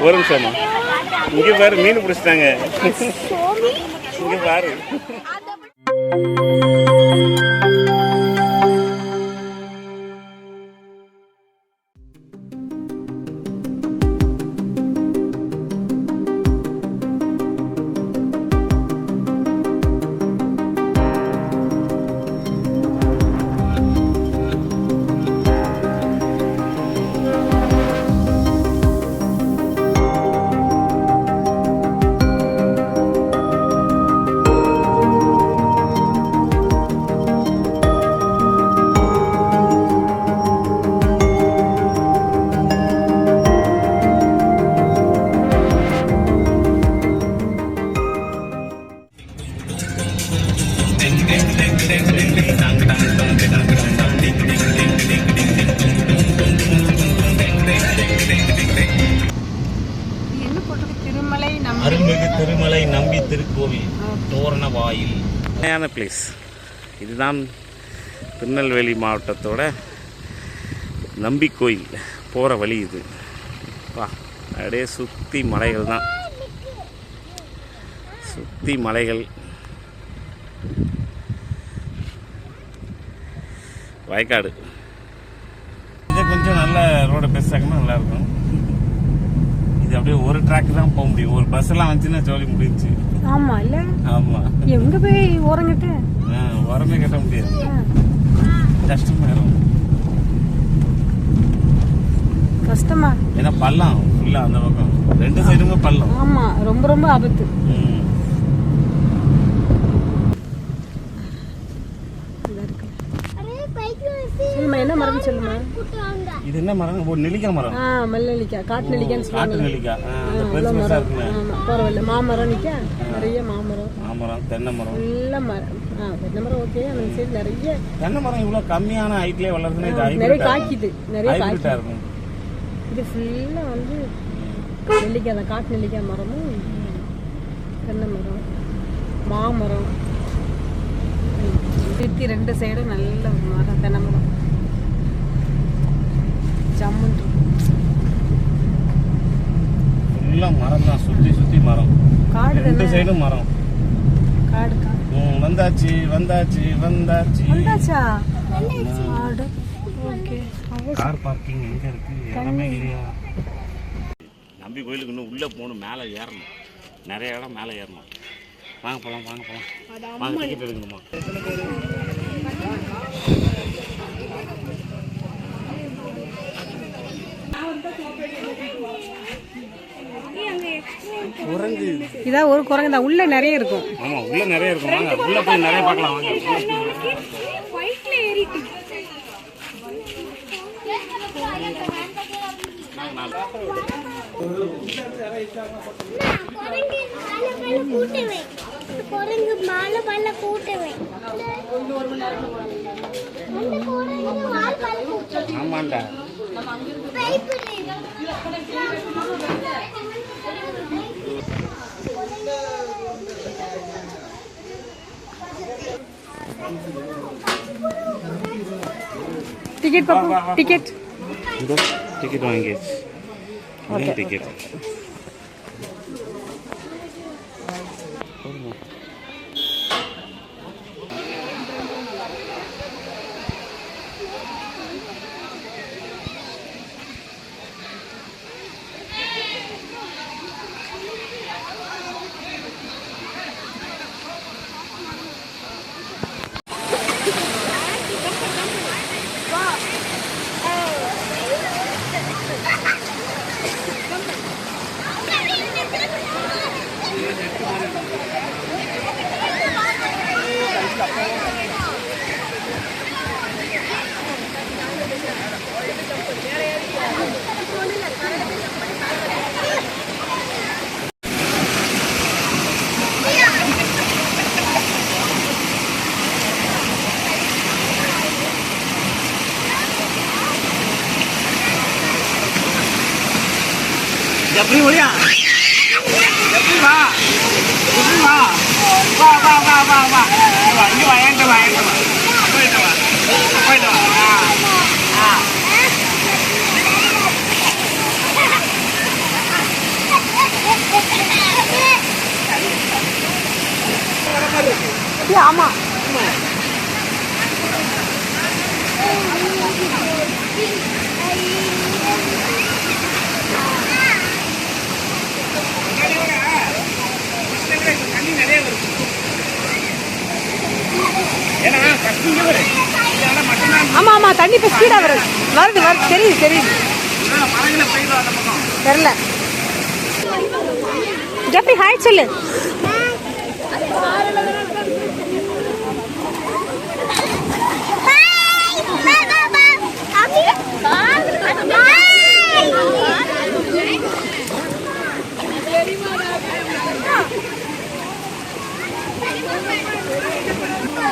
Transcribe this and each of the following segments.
ஒரு நிமிஷமா, இங்கே பாரு மீன் பிடிச்சிட்டாங்க. இங்கே பாரு. அருள்மிகு திருமலை நம்பி திருக்கோவில் தோரண வாயில் பிளேஸ். இதுதான் திருநெல்வேலி மாவட்டத்தோட நம்பி கோயில் போகிற வழி. இது வா, அப்படியே சுற்றி மலைகள் தான், சுற்றி மலைகள், வயக்காடு. இது கொஞ்சம் நல்ல ரோடு பெருசாக்கணும், நல்லாயிருக்கும். இது அப்படியே ஒரு ட்ராக் தான் போக முடியும். ஒரு பஸ் எல்லாம் வந்துச்சுன்னா ஜோலி முடிஞ்சு. ஆமா இல்ல? ஆமா. எங்க போய் ஓரங்கட்டு உரமே கட்ட முடியாது, கஷ்டமாயிரும். கஷ்டமா ஏன்னா பள்ளம் ஃபுல்லா அந்த பக்கம், ரெண்டு சைடுமே பள்ளம். ஆமா, ரொம்ப ரொம்ப ஆபத்து. என்ன மரம் சொல்லுமா? இது என்ன மரம்? ஒரு நெல்லிக்காய் மரம். மல்லநெல்லிக்காய், காட்டு நெல்லிக்காய்னு சொல்லுவாங்க. காட்டு நெல்லிக்காய். அந்த பெருசா இருக்குமே. பரவாயில்ல. மாமரம் நிக்க, நிறைய மாமரம். மாமரம், தென்னை மரம். நல்ல மரம். தென்னை மரம் ஓகே. அந்த சைடு நிறைய தென்னை மரம் இவ்வளவு கம்மியான ஹைட்லயே வளருதுன்னா இது நிறைய காய்க்குது, நிறைய ஹைபிரிட்டா இருக்கும். இது ஃபுல்லா வந்து நெல்லிக்காய் தான், காட்டு நெல்லிக்காய் மரமும் தென்னை மரம், மாமரம். சுற்றி ரெண்டு சைடும் நல்ல மரம், தென்னை மரம். ஜம்முன்னு ஃபுல்லா மரம் தான், சுத்தி சுத்தி மரம், காடு, ரெண்டு சைடும் மரம். காடு காடு. வந்தாச்சு வந்தாச்சு வந்தாச்சு. வந்தாச்சா? காடு. ஓகே. கார் பார்க்கிங் எங்க இருக்கு? எல்லாமே இல்லையா? நம்பி கோயிலுக்கு இன்னும் உள்ள போகணும், மேலே ஏறணும், நிறைய இடம் மேலே ஏறணும். வாங்க போகலாம், வாங்க போகலாம், வாங்க. டிக்கெட் எடுக்கணுமா? குரங்கு. இதான் ஒரு குரங்கு தான், உள்ள நிறைய இருக்கும். ஆமா, உள்ள நிறைய இருக்கும். வாங்க, உள்ள போய் நிறைய பார்க்கலாம். வாங்க. ஆமாண்டா. டிக்கெட் பாப்பா, டிக்கெட். இந்த டிக்கெட் வாங்கியாச்சு. Okay, ticket. எப்படி ஒளியா எப்படி வா எப்படி வா வா வா வா வா வா இங்க வா என்கிட்ட வா போயிட்டு வா போயிட்டு வா ஆமா ஆமா ஆமா தண்ணி இப்ப ஸ்பீடா வருது வருது தெரியுது தெரியல ஜெஃப்ரி ஹாய் சொல்லு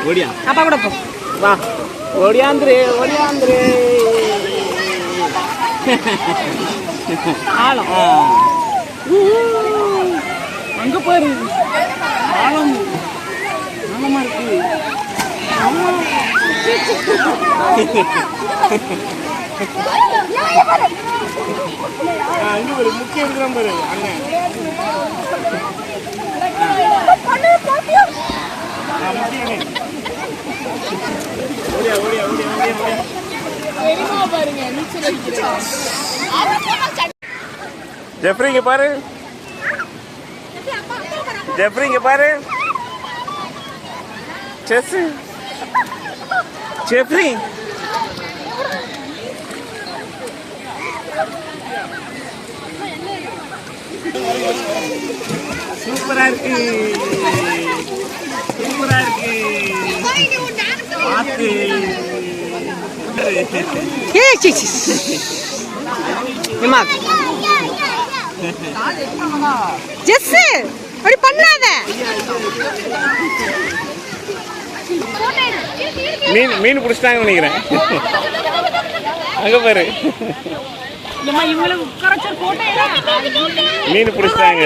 ஓடியா அப்பா கூட போ வா ஓடியாந்துரு ஆழம் அங்க பாரு ஆழம் ஆழமா இருக்கு இங்க ஒரு முக்கிய இருக்கிறான் பாரு அண்ணன் ஓடியா ஓடியா ஓடியா ஓடியா ஓடியா பாருங்க நீச்சல் அடிக்கிறான் ஜெஃப்ரி இங்க பாரு ஜெஃப்ரி இங்க பாரு செஸ் ஜெஃப்ரி சூப்பரா இருக்கு சூப்பரா இருக்கு பாத்து ஜெஸ் அப்படி பண்ணாத மீன் பிடிச்சிட்டாங்க நினைக்கிறேன் அங்க பாரு மீன் பிடிச்சிட்டாங்க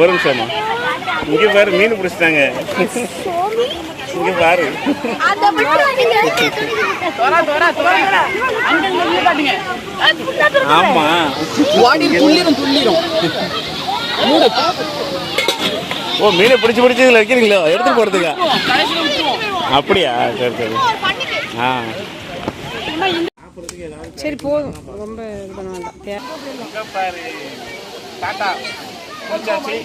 ஒரு நிமிஷமா இங்க பாரு மீன் பிடிச்சிட்டாங்க இங்க பாரு ஆமா துள்ளிரும் ஓ மீனை பிடிச்சி இதுல வைக்கிறீங்களோ எடுத்துட்டு போறதுக்கா அப்படியா சரி சரி ஆ சரி போதும் ரொம்ப இது பண்ண வேண்டாம் பாரு டாடா போச்சாச்சு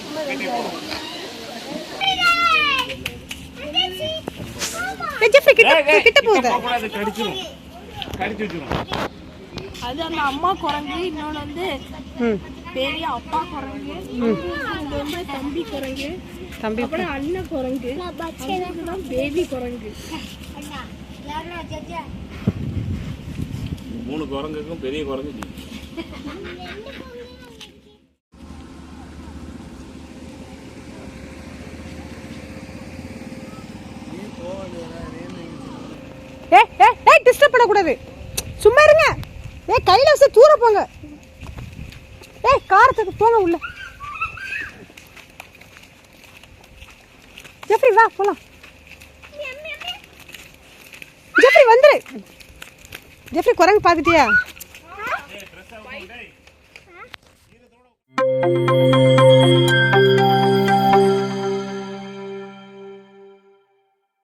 ஜெஃப்ரி கிட்ட போகுது கடிச்சிரும் கடிச்சு வச்சிரும் அது அந்த அம்மா குரங்கு இன்னொன்று வந்து பெரிய அப்பா குரங்கு இது வந்து தம்பி குரங்கு அப்புறம் அண்ணன் குரங்கு தான் பேபி குரங்கு 3 குரங்குக்கும் பெரிய குரங்கு டிஸ்டர்ப் பண்ணக்கூடாது சும்மா இருங்க கையில வச்சு தூர போங்க காரத்துக்கு போங்க உள்ள ஜெஃப்ரி வா போலாம் ஜெஃப்ரி வந்துரு ஜெஃப்ரி குரங்கு பார்த்துட்டியா